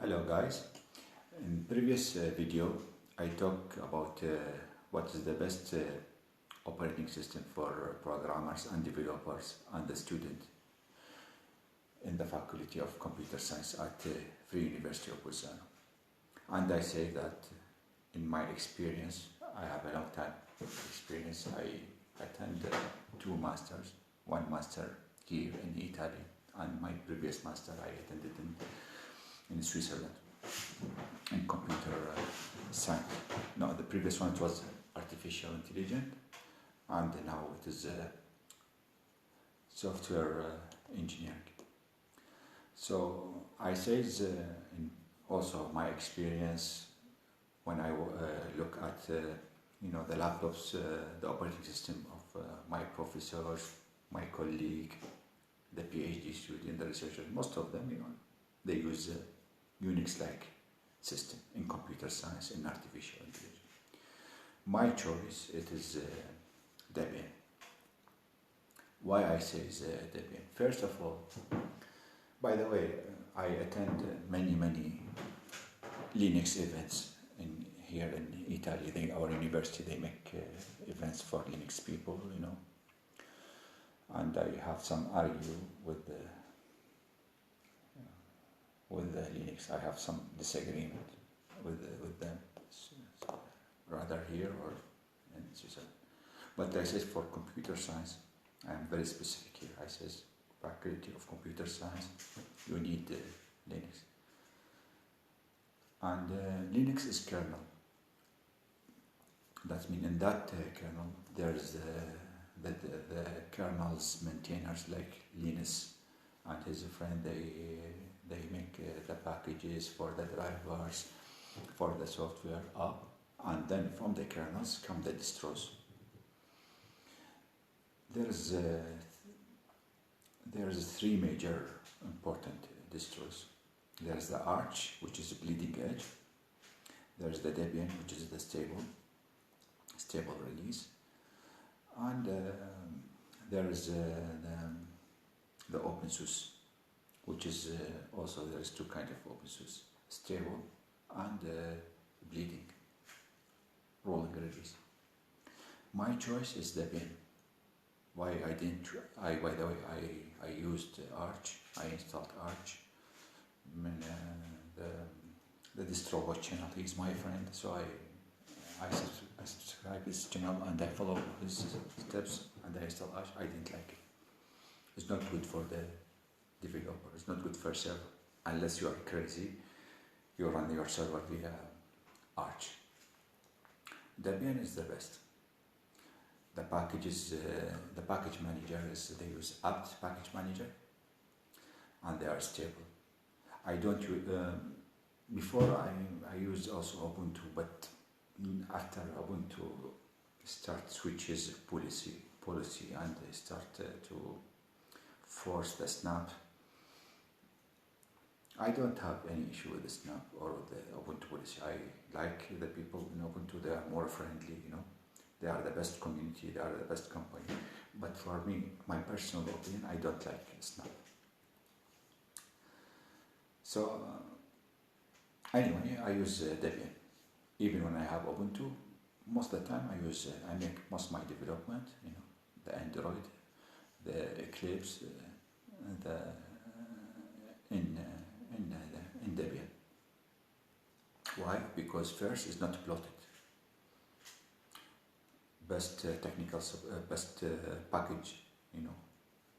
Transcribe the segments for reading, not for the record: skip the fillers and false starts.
Hello guys, in previous video I talked about what is the best operating system for programmers and developers and the student in the Faculty of Computer Science at Free University of Bolzano. And I say that in my experience, I have a long time experience. I attended 2 masters, 1 master here in Italy and my previous master I attended in Switzerland in computer science. No, the previous one was artificial intelligence, and now it is software engineering. So I say in also my experience when I look at the laptops, the operating system of my professors, my colleague, the PhD student, the researchers, most of them, they use Unix-like system in computer science and artificial intelligence. My choice, it is Debian. Why I say Debian? First of all, by the way, I attend many Linux events here in Italy. Our university, they make events for Linux people, and I have some argue with the Linux. I have some disagreement with them, rather here or in Switzerland. But I say for computer science, I am very specific here. I say Faculty of Computer Science, you need Linux. And Linux is kernel. That means in that kernel there is the kernel's maintainers like Linus and his friend. They make the packages for the drivers, for the software up, and then from the kernels come the distros. There's 3 major important distros. There's the Arch, which is a bleeding edge. There's the Debian, which is the stable release, and there is the OpenSUSE, which is also there is 2 kinds of OpenSUSE: stable and bleeding, rolling release. My choice is Debian. Why I didn't? By the way, I used Arch. I installed Arch. The distro watch channel. He's my friend, so I subscribe his channel and I follow his steps and I install Arch. I didn't like it. It's not good for the developer. It's not good for server. Unless you are crazy, you run your server via Arch. Debian is the best. The packages, the package manager they use apt package manager, and they are stable. I don't use before I used also Ubuntu, but after Ubuntu start switches policy and they start to force the snap. I don't have any issue with the snap or with the Ubuntu policy. I like the people in Ubuntu. They are more friendly, They are the best community, they are the best company. But for me, my personal opinion, I don't like snap. So anyway, I use Debian. Even when I have Ubuntu, most of the time I make most of my development, the Android, the Eclipse, in Debian. Why? Because first it's not bloated. Best best package,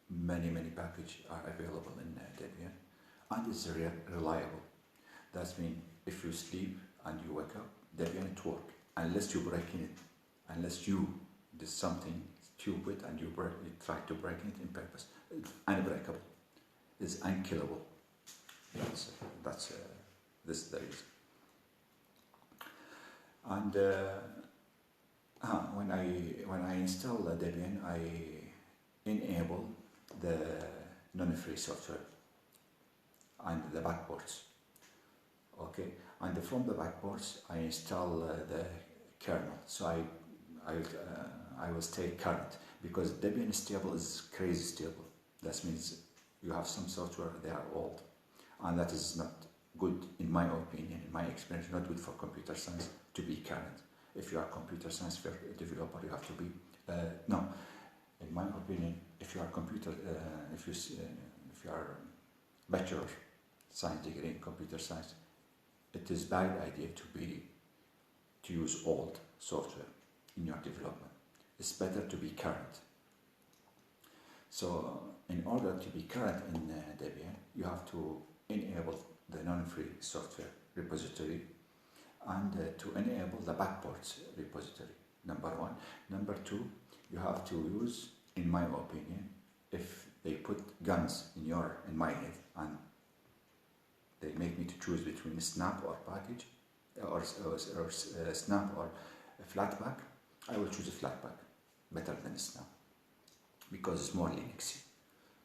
many packages are available in Debian, and it's reliable. That means if you sleep and you wake up, Debian it works, unless you break in it, unless you did something stupid and you try to break it in purpose. It's unbreakable. It's unkillable. This is the reason. And when I install Debian, I enable the non-free software and the backports. Okay, and from the backports I install the kernel. So I will stay current, because Debian stable is crazy stable. That means you have some software they are old, and that is not good in my opinion, in my experience, not good for computer science to be current. If you are a computer science developer, you have to be, no, in my opinion, if you are computer, if you are bachelor science degree in computer science, it is bad idea to use old software in your development. It's better to be current. So in order to be current in Debian, you have to enable the non-free software repository and to enable the backports repository, number one. Number two, you have to use, in my opinion, if they put guns in my head and they make me to choose between Snap or package, or Snap or Flatpak, I will choose a Flatpak better than Snap because it's more Linuxy,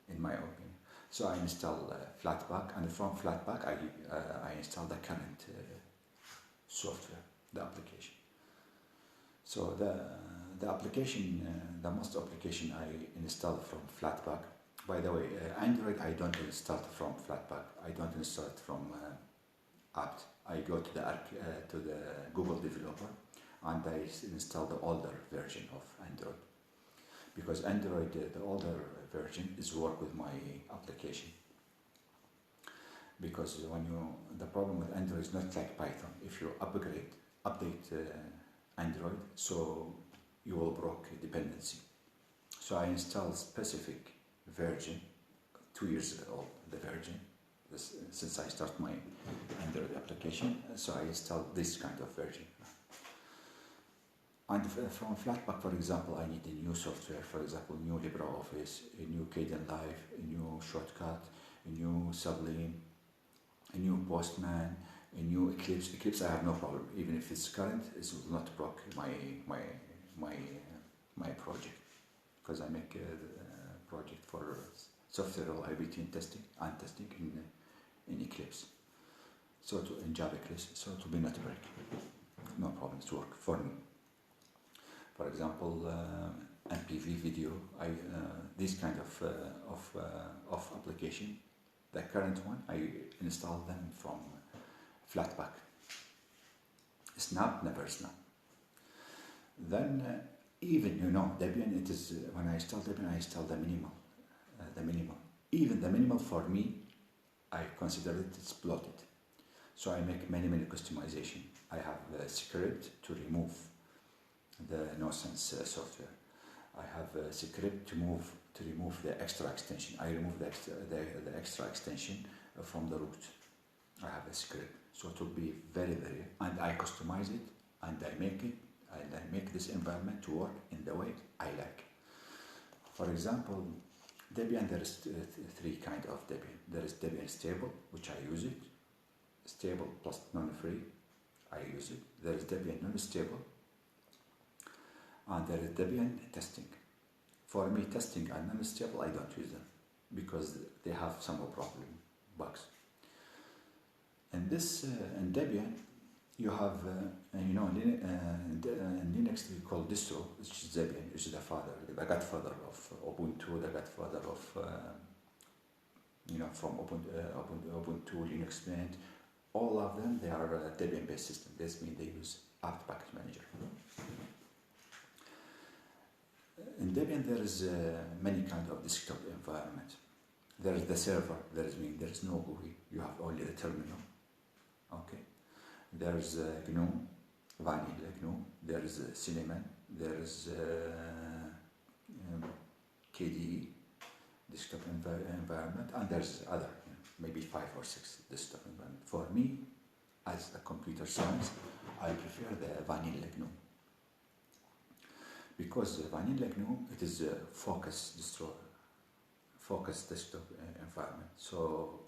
in my opinion. So I install Flatpak, and from Flatpak I install the current software, the application. So the application, the most application I install from Flatpak. By the way, Android I don't install from Flatpak. I don't install it from apt. I go to the Google developer and I install the older version of Android, because Android, the older version, is work with my application. Because the problem with Android is not like Python. If you update Android, so you will break dependency. So I install specific version, 2 years old, the version, since I start my Android application, so I install this kind of version. And from Flatpak, for example, I need a new software, for example, new LibreOffice, a new Kdenlive, a new Shortcut, a new Sublime, a new Postman, a new Eclipse. Eclipse I have no problem, even if it's current, it will not block my project, because I make a project for software reliability and testing in Eclipse, so in Java Eclipse, so to be not break, no problem, it's work for me. For example, MPV video, this kind of application, the current one, I install them from Flatpak. Snap, never Snap. Then even Debian, it is when I install Debian, I install the minimal. Even the minimal for me, I consider it's bloated. So I make many customization. I have a script to remove the no-sense software. I have a script to remove the extra extension. I remove the extra extension from the root. I have a script. So to be very, and I customize it, and I make this environment to work in the way I like. For example, Debian, there is three kinds of Debian. There is Debian stable, which I use it. Stable plus non-free, I use it. There is Debian non-stable, and there is Debian testing. For me, testing and non-stable, I don't use them because they have some problem, bugs. And this in Debian, you have in Linux we call Distro, which is Debian, which is the godfather of Ubuntu, the godfather of from Ubuntu, Linux Mint. All of them, they are Debian-based system. This means they use apt package manager. In Debian, there is many kind of desktop environment. There is the server. There is no GUI. You have only the terminal. Okay. There is GNOME, vanilla GNOME. There is Cinnamon. There is KDE, desktop environment, and there's other, maybe 5 or 6 desktop environment. For me, as a computer science, I prefer the vanilla GNOME. Because vanilla GNOME, it is a focused desktop environment. So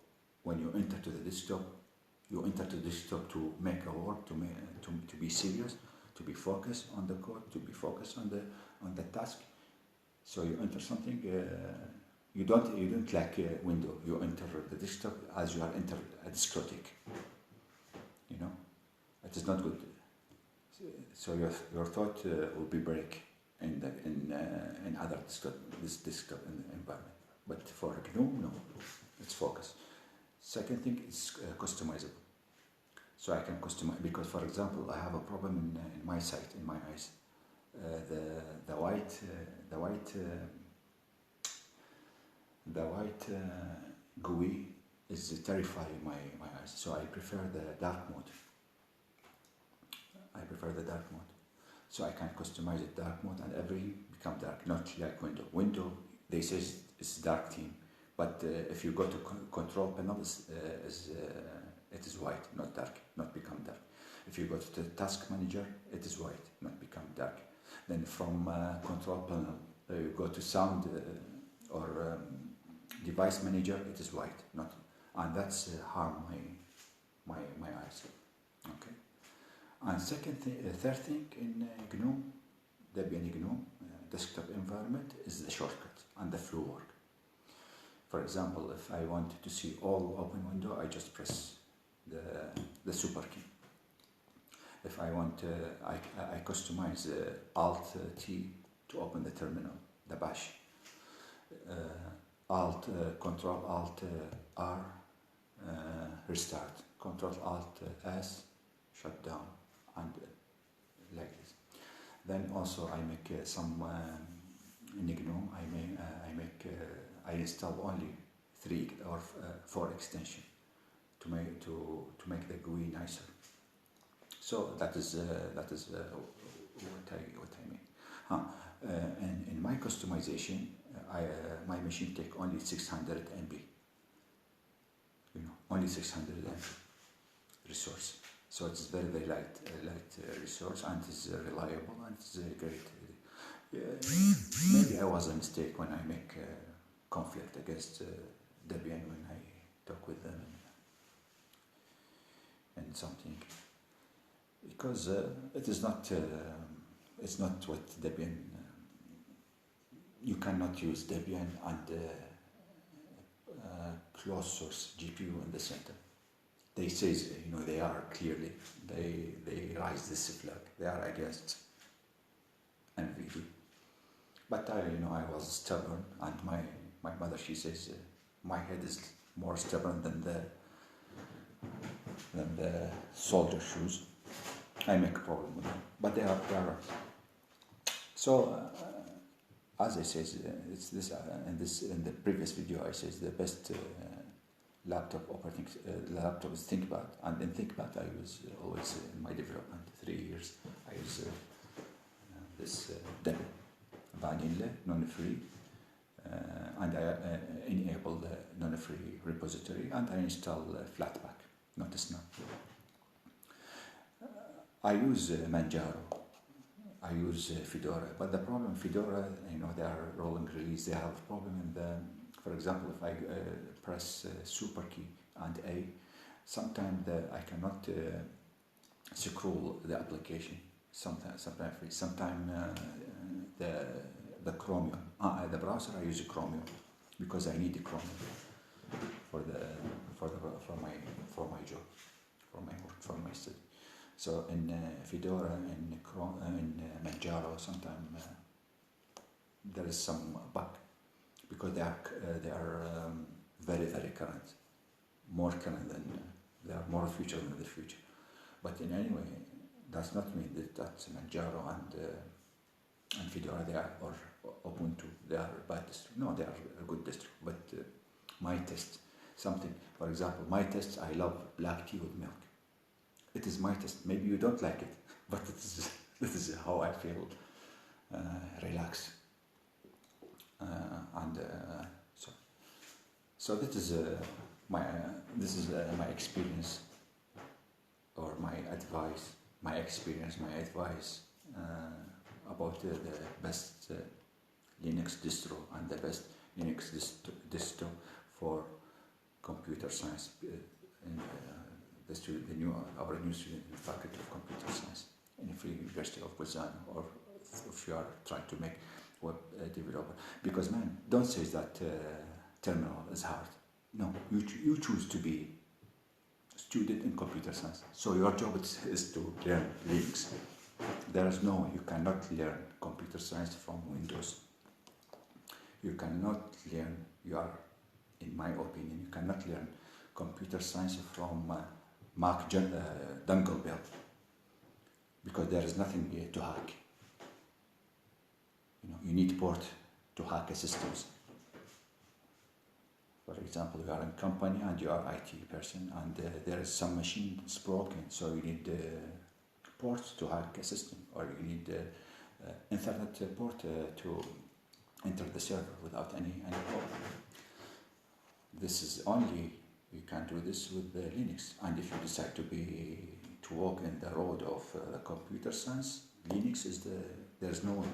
when you enter to the desktop, you enter to the desktop to make a work, to be serious, to be focused on the code, to be focused on the task. So you enter something. You don't like a window. You enter the desktop as you are enter a discotheque. It is not good. So your thought will be break in other desktop environment. But for GNOME, no, it's focused. Second thing is customizable. So I can customize, because for example, I have a problem in my sight, in my eyes. The white GUI is terrifying my eyes. So I prefer the dark mode. So I can customize it dark mode, and every become dark, not like window. Window, they say it's dark theme, but if you go to control panel, it is white, not dark, not become dark. If you go to the task manager, it is white, not become dark. Then from control panel, you go to sound or device manager, it is white, not, and that's harm my eyes. Okay. And third thing in GNOME, Debian GNOME desktop environment is the shortcut and the flow work. For example, if I want to see all open window, I just press the super key. If I want, I customize Alt T to open the terminal, the bash. Control Alt R, restart. Control Alt S, shut down, and like this. Then also I make some in GNOME. I install only 3 or 4 extensions to make the GUI nicer. So that is what I mean. And in my customization, my machine take only 600 MB. Only 600 MB resource. So it's very light resource, and it's reliable, and it's great. Maybe I was a mistake when I make conflict against Debian when I talk with them and something, because it is not. It's not what Debian. You cannot use Debian and closed source GPU in the center. They say, they are clearly, they raise this flag. They are against NVD. But I was stubborn, and my mother, she says, my head is more stubborn than the soldier shoes. I make a problem with them, but they are right. So, as I said, it's this in the previous video. I said the best laptop is ThinkPad, and in ThinkPad I use always in my development 3 years. I use this Debian vanilla non-free, and I enable the non-free repository, and I install Flatpak, not Snap. I use Manjaro. I use Fedora, but the problem Fedora, they are rolling release. They have a problem in the, for example, if I press super key and A, sometimes I cannot scroll the application. Sometimes the Chromium, the browser I use Chromium because I need the Chromium for my job, for my work, for my study. So in Fedora, in Manjaro, sometimes there is some bug because they are very current, more current than they are more future than the future. But in any way, does not mean that Manjaro and Fedora they are or Ubuntu they are bad distro. No, they are a good distro. But my test, something, for example, my test, I love black tea with milk. It is my test. Maybe you don't like it, but this is how I feel relaxed. So this is my experience or my advice. My experience, my advice about the best Linux distro and the best Linux distro for computer science. Our new student in the Faculty of Computer Science in the Free University of Lausanne, or if you are trying to make web developer. Because man, don't say that terminal is hard. No, you choose to be student in computer science. So your job is to learn Linux. There is no, you cannot learn computer science from Windows. You cannot learn, in my opinion, you cannot learn computer science from Mac dongle bell, because there is nothing to hack. You need port to hack a systems. For example, you are in a company and you are IT person, and there is some machine that's broken, so you need ports to hack a system, or you need internet port to enter the server without any problem. This is only, you can do this with Linux. And if you decide to walk in the road of computer science, Linux is there's no way.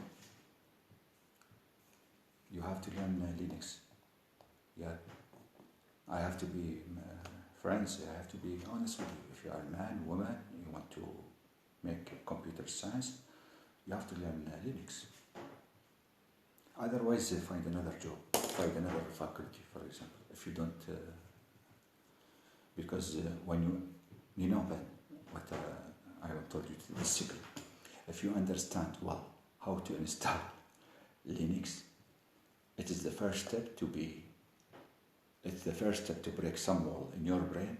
You have to learn Linux. Yeah, I have to be friends. I have to be honest with you. If you are a man, woman, you want to make computer science, you have to learn Linux. Otherwise, find another job, find another faculty, for example. If you don't, because when you know that what I told you, the secret. If you understand well how to install Linux, it is the first step to be. It's the first step to break some wall in your brain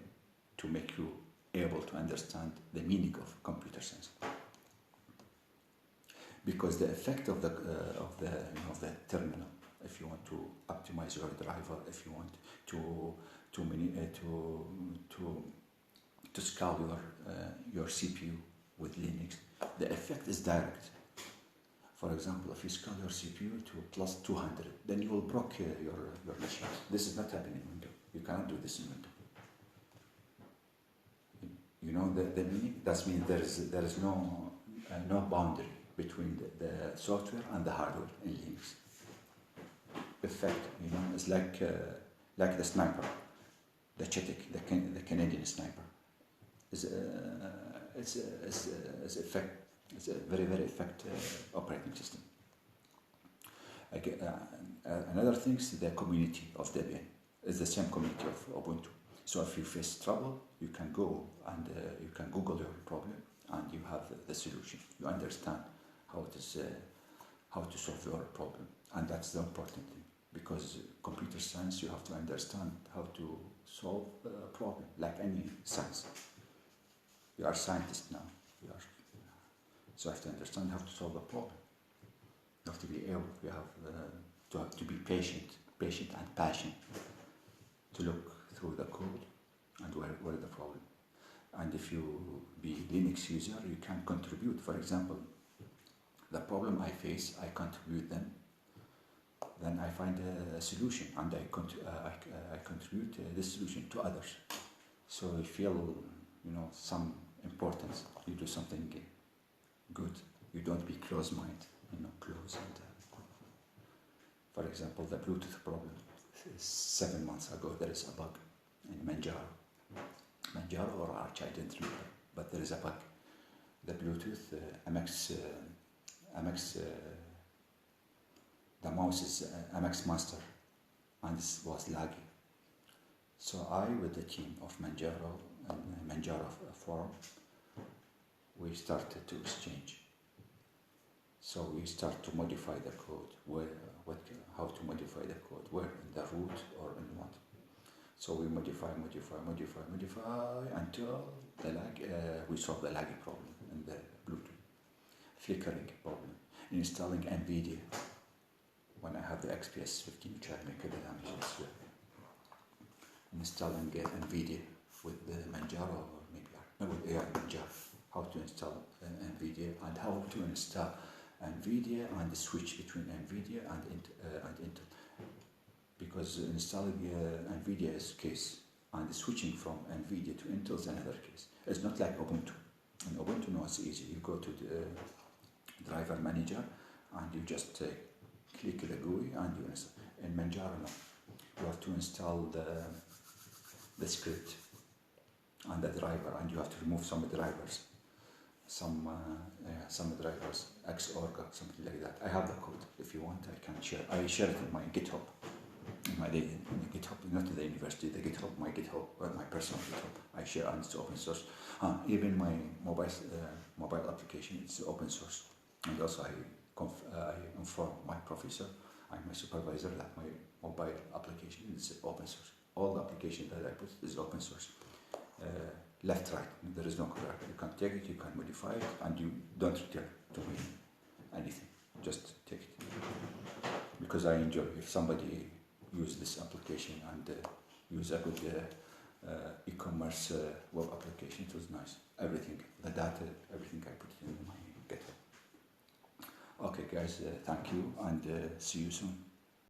to make you able to understand the meaning of computer science. Because the effect of the terminal, if you want to optimize your driver, if you want to scale your CPU with Linux, the effect is direct. For example, if you scale your CPU to plus 200, then you will break your machine. This is not happening in Windows. You cannot do this in Windows. You know the meaning? That means there is no boundary between the software and the hardware in Linux. Effect, it's like the sniper, the Chetik, the Canadian sniper. It's effect. It's a very, very effective operating system. Another thing is the community of Debian. It's the same community of Ubuntu. So if you face trouble, you can go and you can Google your problem, and you have the solution. You understand how to solve your problem, and that's the important thing. Because computer science, you have to understand how to solve a problem, like any science. You are scientists now. So you have to understand how to solve a problem. You have to be able. You have to be patient and passionate to look through the code and where the problem. And if you be Linux user, you can contribute. For example, the problem I face, I contribute them. Then I find a solution, and I contribute this solution to others. So you feel, some importance. You do something good. You don't be close-minded, close. And, for example, the Bluetooth problem. 7 months ago, there is a bug in Manjaro or Arch, I don't remember, but there is a bug. The Bluetooth, the mouse is MX Master, and this was laggy. So I, with the team of Manjaro and Manjaro forum, we started to exchange. So we start to modify the code, how to modify the code, where in the root or in what. So we modify until we solve the laggy problem in the Bluetooth. Flickering problem. Installing NVIDIA. When I have the XPS 15, which I make a damage as well. Installing NVIDIA with the Manjaro, or maybe with AI Manjaro. How to install NVIDIA and how to install NVIDIA and the switch between NVIDIA and Intel. Because installing NVIDIA is a case, and switching from NVIDIA to Intel is another case. It's not like Ubuntu. In Ubuntu, no, it's easy. You go to the driver manager and you just click the GUI and you install. In Manjaro, no. You have to install the script and the driver, and you have to remove some drivers. Some drivers, Xorg, something like that. I have the code. If you want, I can share. I share it in my GitHub. In my GitHub, not the university, the GitHub, my GitHub, my personal GitHub. I share, and it's open source. Even my mobile application, it's open source. And also I inform my professor and my supervisor that my mobile application is open source. All the application that I put is open source. left, right. There is no color. You can take it, you can modify it, and you don't return to me anything. Just take it. Because I enjoy if somebody use this application and use a good e-commerce web application. It was nice. Everything, the data, everything I put in my GitHub. Okay, guys, thank you, and see you soon.